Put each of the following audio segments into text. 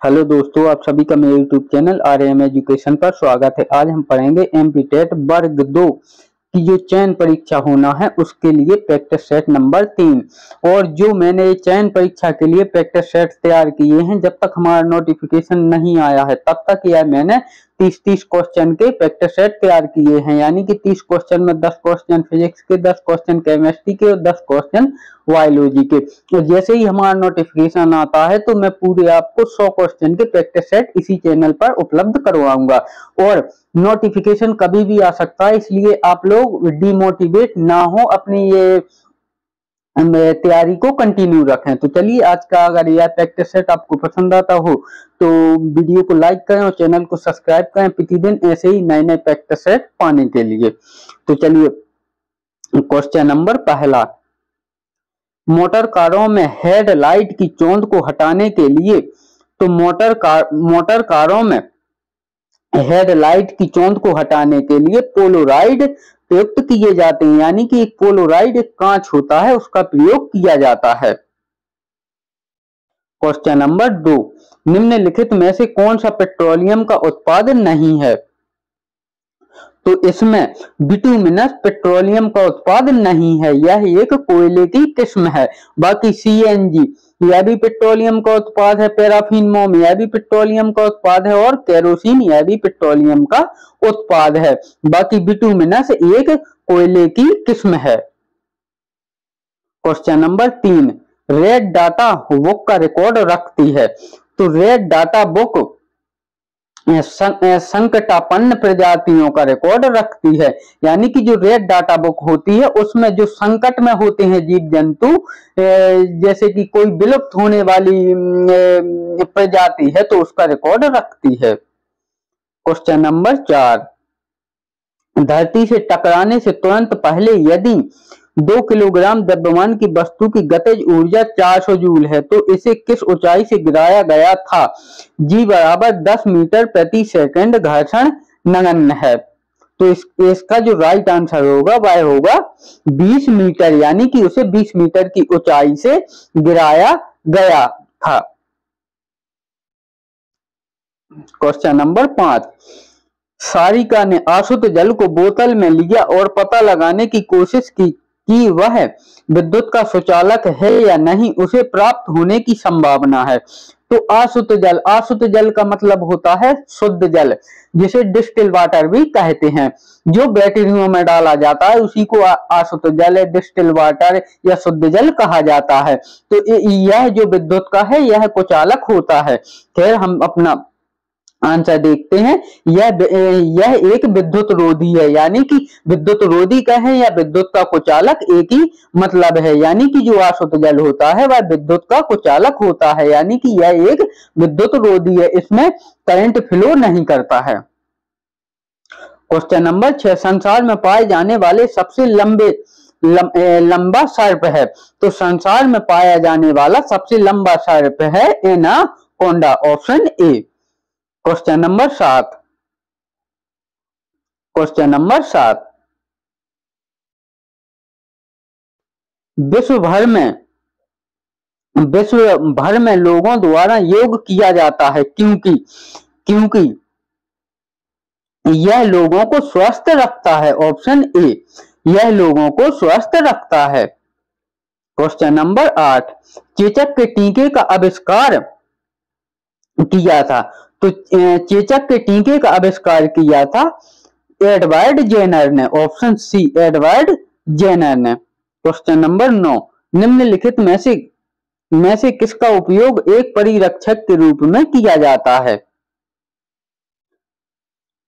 Hello दोस्तों, आप सभी का मेरे यूट्यूब चैनल आरएम एजुकेशन पर स्वागत है। आज हम पढ़ेंगे एमपीटेट वर्ग 2 की जो चयन परीक्षा होना है उसके लिए प्रैक्टिस सेट नंबर 3। और जो मैंने चयन परीक्षा के लिए प्रैक्टिस सेट तैयार किए हैं, जब तक हमारा नोटिफिकेशन नहीं आया है तब तक यह मैंने 30 क्वेश्चन के प्रैक्टिस सेट तैयार किए हैं। यानी कि 30 क्वेश्चन में 10 क्वेश्चन फिजिक्स के, 10 क्वेश्चन केमिस्ट्री के और 10 क्वेश्चन बायोलॉजी के। तो जैसे ही हमारा नोटिफिकेशन आता है तो मैं पूरे आपको 100 क्वेश्चन के प्रैक्टिस सेट इसी चैनल पर उपलब्ध करवाऊंगा। और नोटिफिकेशन कभी भी आ सकता है, इसलिए आप लोग डिमोटिवेट ना हो, अपनी ये तैयारी को कंटिन्यू रखें। तो चलिए, आज का अगर यह प्रैक्टिस सेट आपको पसंद आता हो तो वीडियो को लाइक करें और चैनल को सब्सक्राइब करें प्रतिदिन ऐसे ही नए नए प्रैक्टिस सेट पाने के लिए। तो चलिए, क्वेश्चन नंबर पहला, मोटर कारों में हेडलाइट की चोंद को हटाने के लिए, तो मोटर कारों में हेडलाइट की चोंद को हटाने के लिए पोलोराइड प्रयुक्त किए जाते हैं। यानी कि एक पोलोराइड एक कांच होता है, उसका प्रयोग किया जाता है। क्वेश्चन नंबर 2, निम्नलिखित में से कौन सा पेट्रोलियम का उत्पाद नहीं है? तो इसमें बिटुमिनस पेट्रोलियम का उत्पाद नहीं है, यह एक कोयले की किस्म है। बाकी सीएनजी यह भी पेट्रोलियम का उत्पाद है, पैराफिन मोम यह भी पेट्रोलियम का उत्पाद है और केरोसिन यह भी पेट्रोलियम का उत्पाद है। बाकी बिटुमिनस एक कोयले की किस्म है। Question number 3, red data book का रिकॉर्ड रखती है। तो रेड डाटा बुक संकटापन्न प्रजातियों का रिकॉर्ड रखती है। यानी कि जो रेड डाटा बुक होती है उसमें जो संकट में होते हैं जीव जंतु, जैसे कि कोई विलुप्त होने वाली प्रजाति है तो उसका रिकॉर्ड रखती है। क्वेश्चन नंबर 4, धरती से टकराने से तुरंत पहले यदि 2 किलोग्राम द्रव्यमान की वस्तु की गतिज ऊर्जा 400 जूल है तो इसे किस ऊंचाई से गिराया गया था? जी बराबर 10 मीटर प्रति सेकंड घर्षण नगण्य है। तो इसका जो राइट आंसर होगा वह होगा 20 मीटर, यानी कि उसे 20 मीटर की ऊंचाई से गिराया गया था। क्वेश्चन नंबर 5, सारिका ने अशुद्ध जल को बोतल में लिया और पता लगाने की कोशिश की कि वह विद्युत का सुचालक है या नहीं, उसे प्राप्त होने की संभावना है। तो अशुद्ध जल का मतलब होता है शुद्ध जल, जिसे डिस्टिल वाटर भी कहते हैं। जो बैटरियों में डाला जाता है उसी को अशुद्ध जल, डिस्टिल वाटर या शुद्ध जल कहा जाता है। तो यह जो विद्युत का है यह कुचालक होता है। खैर, हम अपना आंसर देखते हैं। यह एक विद्युत रोधी है, यानी कि विद्युत रोधी का है या विद्युत का कुचालक एक ही मतलब है। यानी कि जो अशुद्ध जल होता है वह विद्युत का कुचालक होता है, यानी कि यह एक विद्युत रोधी है, इसमें करंट फ्लो नहीं करता है। क्वेश्चन नंबर 6, संसार में पाए जाने वाले सबसे लंबा सर्प है। तो संसार में पाया जाने वाला सबसे लंबा सर्प है anaconda, option A. Question number 7, विश्व भर में लोगों द्वारा योग किया जाता है क्योंकि यह लोगों को स्वस्थ रखता है, ऑप्शन ए। यह लोगों को स्वस्थ रखता है। क्वेश्चन नंबर 8, चेचक के टीके का आविष्कार किया था। तो चेचक के टीके का आविष्कार किया था एडवर्ड जेनर ने, ऑप्शन सी, एडवर्ड जेनर ने। क्वेश्चन नंबर 9, निम्नलिखित में से किसका उपयोग एक परिरक्षक के रूप में किया जाता है?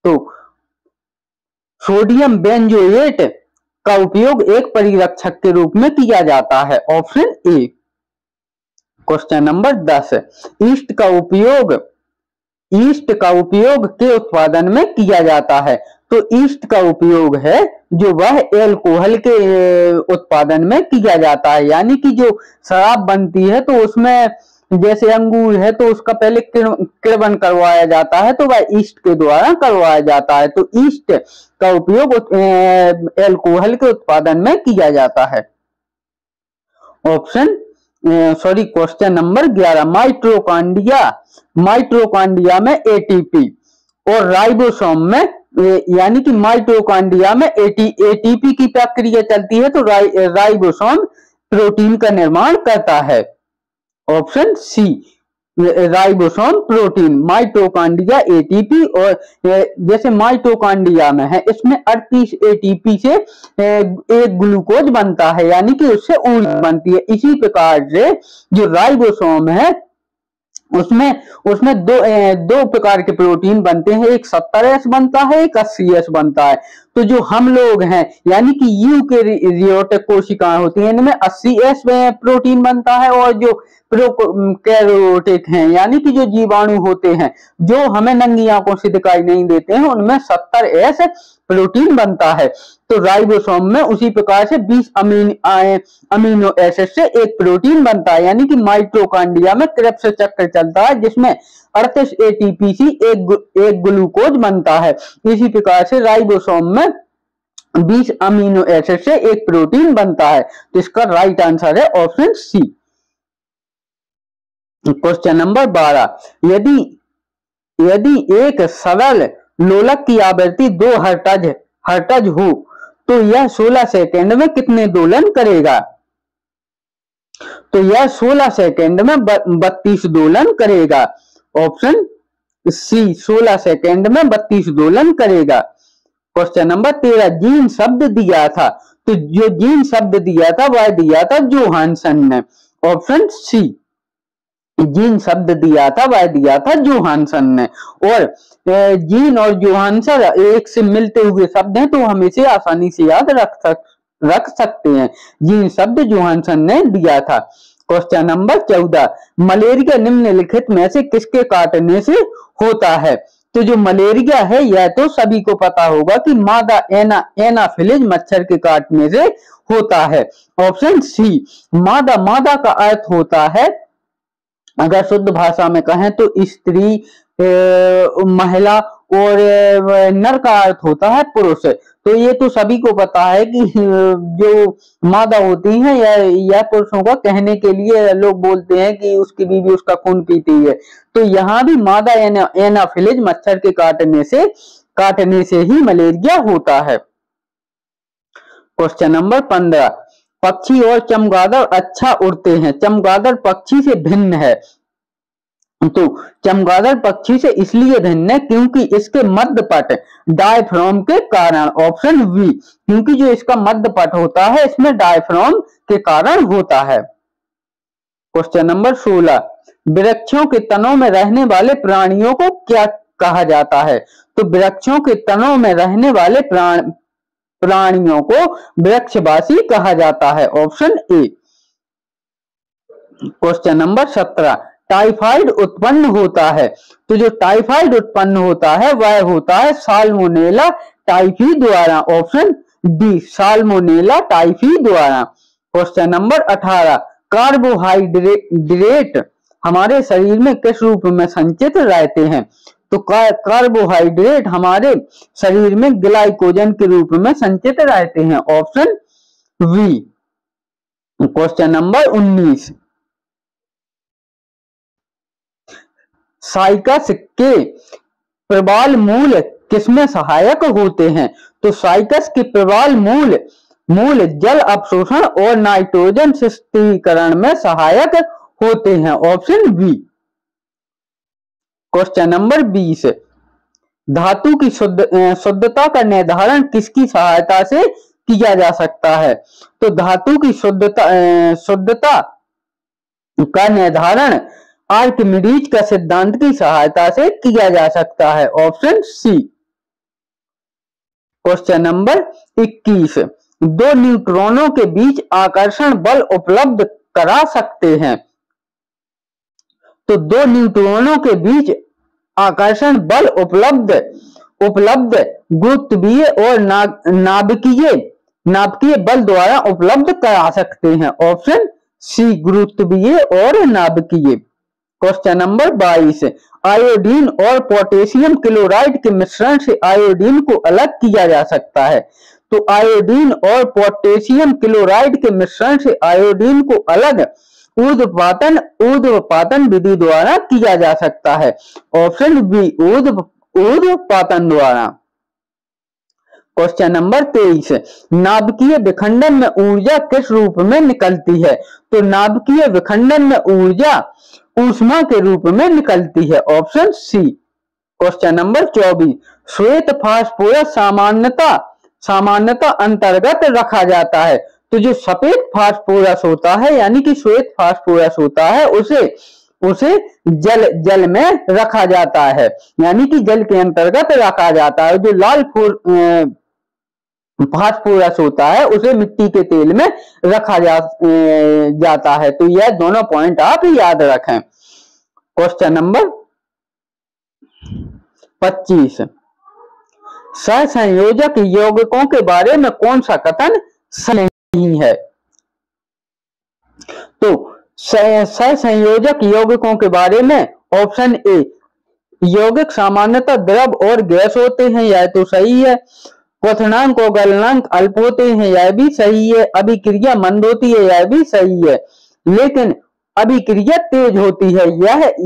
तो सोडियम बेंजोएट का उपयोग एक परिरक्षक के रूप में किया जाता है, option A. Question number 10, east का उपयोग के उत्पादन में किया जाता है। तो ईस्ट का उपयोग है जो वह एल्कोहल के उत्पादन में किया जाता है। यानी कि जो शराब बनती है तो उसमें जैसे अंगूर है तो उसका पहले किण्वन करवाया जाता है, तो वह ईस्ट के द्वारा करवाया जाता है। तो ईस्ट का उपयोग एल्कोहल के उत्पादन में किया जाता है, option sorry question number 11, mitochondria में एटीपी और राइबोसोम में यानी कि माइटोकॉन्ड्रिया में एटीपी की प्रक्रिया चलती है तो राइबोसोम प्रोटीन का निर्माण करता है। Option C ribosome protein, mitochondria ATP, और जैसे माइटोकॉन्ड्रिया में है इसमें 38 एटीपी से एक ग्लूकोज बनता है यानी कि उससे ऊर्जा बनती है। इसी प्रकार से जो राइबोसोम है उसमें दो प्रकार के प्रोटीन बनते हैं, एक 70S बनता है, एक 80S बनता है। तो जो हम लोग हैं यानी कि यूकेरियोटिक कोशिकाएं होती हैं इनमें 80S प्रोटीन बनता है, और जो प्रोकैरियोटिक हैं यानी कि जो जीवाणु होते हैं जो हमें नंगी आंखों से दिखाई नहीं देते हैं उनमें 70S प्रोटीन बनता है। तो राइबोसोम में उसी प्रकार से 20 अमीनो एसिड से एक प्रोटीन बनता है यानी कि माइटोकॉन्ड्रिया में क्रेब्स चक्र चलता है जिसमें 38 एटीपी से एक ग्लूकोज बनता है। इसी प्रकार से राइबोसोम में 20 अमीनो एसिड से एक प्रोटीन बनता है। तो इसका राइट आंसर है ऑप्शन सी। क्वेश्चन नंबर 12, यदि एक सरल लोलक की आवृत्ति 2 हर्ट्ज हो तो यह 16 सेकंड में कितने दोलन करेगा? तो यह 16 सेकंड में 32 दोलन करेगा। ऑप्शन सी 16 सेकंड में 32 दोलन करेगा। क्वेश्चन नंबर 13, जीन शब्द दिया था, तो जो जीन शब्द दिया था वह दिया था जोहानसन ने। ऑप्शन सी जीन शब्द दिया था वह दिया था जोहानसन ने। और जीन और जोहानसन एक से मिलते हुए शब्द हैं तो हम इसे आसानी से याद रख सकते हैं। जीन शब्द जोहानसन ने दिया था। क्वेश्चन नंबर 14, मलेरिया निम्नलिखित में से किसके काटने से होता है? तो जो मलेरिया है यह तो सभी को पता होगा कि मादा एनाफिलिज मच्छर के काटने से होता है। ऑप्शन सी मादा का अर्थ होता है, अगर शुद्ध भाषा में कहें तो स्त्री, महिला, और नर का अर्थ होता है पुरुष। तो ये तो सभी को पता है कि जो मादा होती हैं यह पुरुषों का, कहने के लिए लोग बोलते हैं कि उसकी बीवी उसका खून पीती है। तो यहाँ भी मादा एनाफिलिज मच्छर के काटने से ही मलेरिया होता है। क्वेश्चन नंबर 15, पक्षी और चमगादड़ अच्छा उड़ते हैं, चमगादड़ पक्षी से भिन्न है। तो चमगादड़ पक्षी से इसलिए भिन्न है क्योंकि इसके मध्यपट डायफ्राम के कारण। ऑप्शन बी, क्योंकि जो इसका मध्यपट होता है इसमें डायफ्राम के कारण होता है। क्वेश्चन नंबर 16, वृक्षों के तनों में रहने वाले प्राणियों को क्या कहा जाता है? तो वृक्षों के तनों में रहने वाले प्राणियों को वृक्षवासी कहा जाता है। Option A. Question number 17, typhoid उत्पन्न होता है, तो जो टाइफाइड उत्पन्न होता है वह होता है साल्मोनेला टाइफी द्वारा। ऑप्शन डी साल्मोनेला टाइफी द्वारा। क्वेश्चन नंबर 18, कार्बोहाइड्रेट हमारे शरीर में किस रूप में संचित रहते हैं? तो कार्बोहाइड्रेट हमारे शरीर में ग्लाइकोजन के रूप में संचित रहते हैं। Option B. Question number 19, cycas के प्रबाल मूल किसमें सहायक होते हैं? तो साइकस के प्रबाल मूल जल अवशोषण और नाइट्रोजन स्थिरीकरण में सहायक होते हैं। Option B. क्वेश्चन नंबर 20, धातु की शुद्धता का निर्धारण किसकी सहायता से किया जा सकता है? तो धातु की शुद्धता का निर्धारण आर्किमिडीज का सिद्धांत की सहायता से किया जा सकता है। ऑप्शन सी। क्वेश्चन नंबर 21, दो न्यूट्रॉनों के बीच आकर्षण बल उपलब्ध करा सकते हैं। तो दो न्यूट्रॉनों के बीच आकर्षण बल उपलब्ध गुरुत्वीय और नाभिकीय बल द्वारा उपलब्ध करा सकते हैं। ऑप्शन सी गुरुत्वीय और नाभिकीय। क्वेश्चन नंबर 22, आयोडीन और पोटेशियम क्लोराइड के मिश्रण से आयोडीन को अलग किया जा सकता है। तो आयोडीन और पोटेशियम क्लोराइड के मिश्रण से आयोडीन को अलग ऊर्ध्वपातन विधि द्वारा किया जा सकता है। ऑप्शन बी ऊर्ध्वपातन द्वारा। क्वेश्चन नंबर 23, नाभिकीय विखंडन में ऊर्जा किस रूप में निकलती है? तो नाभिकीय विखंडन में ऊर्जा ऊष्मा के रूप में निकलती है। ऑप्शन सी। क्वेश्चन नंबर 24, श्वेत फास्फोरस सामान्यता अंतर्गत रखा जाता है। तो जो सफेद फास्फोरस होता है यानी कि श्वेत फास्फोरस होता है उसे जल में रखा जाता है, यानी कि जल के अंतर्गत रखा जाता है। जो लाल फास्फोरस होता है उसे मिट्टी के तेल में रखा जाता है। तो यह दोनों पॉइंट आप याद रखें। क्वेश्चन नंबर 25, सहसंयोजक यौगिकों के बारे में कौन सा कथन सही नहीं है? तो सहसंयोजक यौगिकों के बारे में ऑप्शन ए, यौगिक सामान्यतः द्रव और गैस होते हैं, यह तो सही है। क्वथनांक और गलनांक अल्प होते हैं, यह भी सही है। अभिक्रिया मंद होती है, यह भी सही है। लेकिन अभिक्रिया तेज होती है,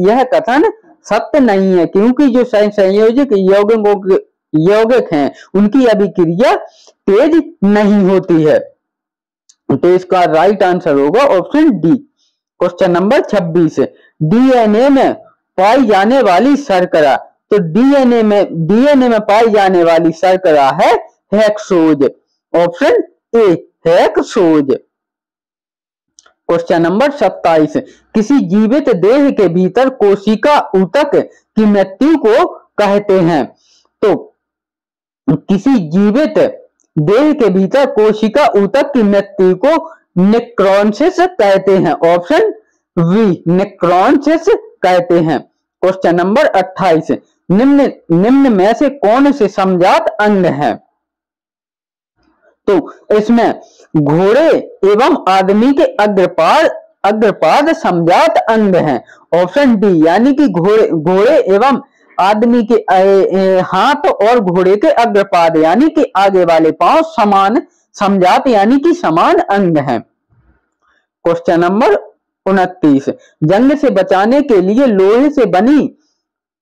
यह कथन सत्य नहीं है, क्योंकि जो सहसंयोजक यौगिक हैं उनकी अभिक्रिया तेज नहीं होती है। तो इसका राइट आंसर होगा option D. Question number 26, DNA में पाई जाने वाली शर्करा। तो डीएनए में पाई जाने वाली शर्करा है hexose. Option A hexose. Question number 27, किसी जीवित देह के भीतर कोशिका ऊतक की मृत्यु को कहते हैं? तो किसी जीवित देह के भीतर कोशिका ऊतक की मृत्यु को नेक्रोसिस कहते हैं। ऑप्शन वी नेक्रोसिस कहते हैं। क्वेश्चन नंबर 28, निम्न में से कौन से समजात अंग हैं? तो इसमें घोड़े एवं आदमी के अग्रपाद समजात अंग हैं। ऑप्शन डी, यानी कि घोड़े एवं आदमी के हाथ और घोड़े के अग्रपाद यानी कि आगे वाले पांव समान समजात यानी कि समान अंग हैं। क्वेश्चन नंबर 29, जंग से बचाने के लिए लोहे से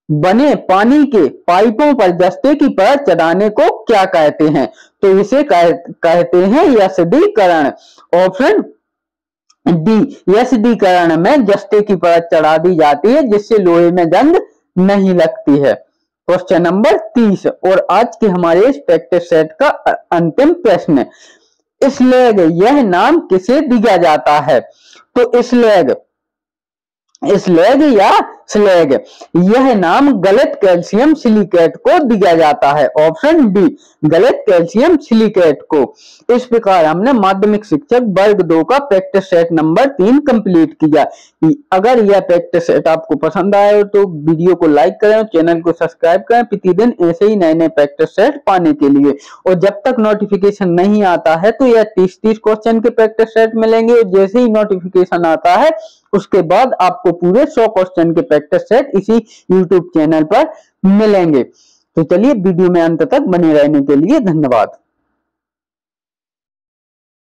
बने पानी के पाइपों पर जस्ते की परत चढ़ाने को क्या कहते हैं? तो इसे कहते हैं यस्दीकरण। ऑप्शन डी, यस्दीकरण में जस्ते की परत चढ़ा दी जाती है जिससे लोहे में जंग नहीं लगती है। क्वेश्चन नंबर 30 और आज के हमारे इस प्रैक्टिस सेट का अंतिम प्रश्न, स्लैग यह नाम किसे दिया जाता है? तो स्लैग या स्लैग यह नाम गलत कैल्शियम सिलिकेट को दिया जाता है। ऑप्शन डी, गलत कैल्शियम सिलिकेट को। इस प्रकार हमने माध्यमिक शिक्षक वर्ग 2 का प्रैक्टिस सेट नंबर 3 कंप्लीट किया। अगर यह प्रैक्टिस सेट आपको पसंद आए तो वीडियो को लाइक करें और चैनल को सब्सक्राइब करें प्रतिदिन ऐसे ही नए नए प्रैक्टिस सेट पाने के लिए। और जब तक नोटिफिकेशन नहीं आता है तो यह 30 क्वेश्चन के प्रैक्टिस सेट मिलेंगे और जैसे ही नोटिफिकेशन आता है उसके बाद आपको पूरे 100 क्वेश्चन के प्रैक्टिस सेट इसी YouTube चैनल पर मिलेंगे। तो चलिए वीडियो में अंत तक बने रहने के लिए धन्यवाद।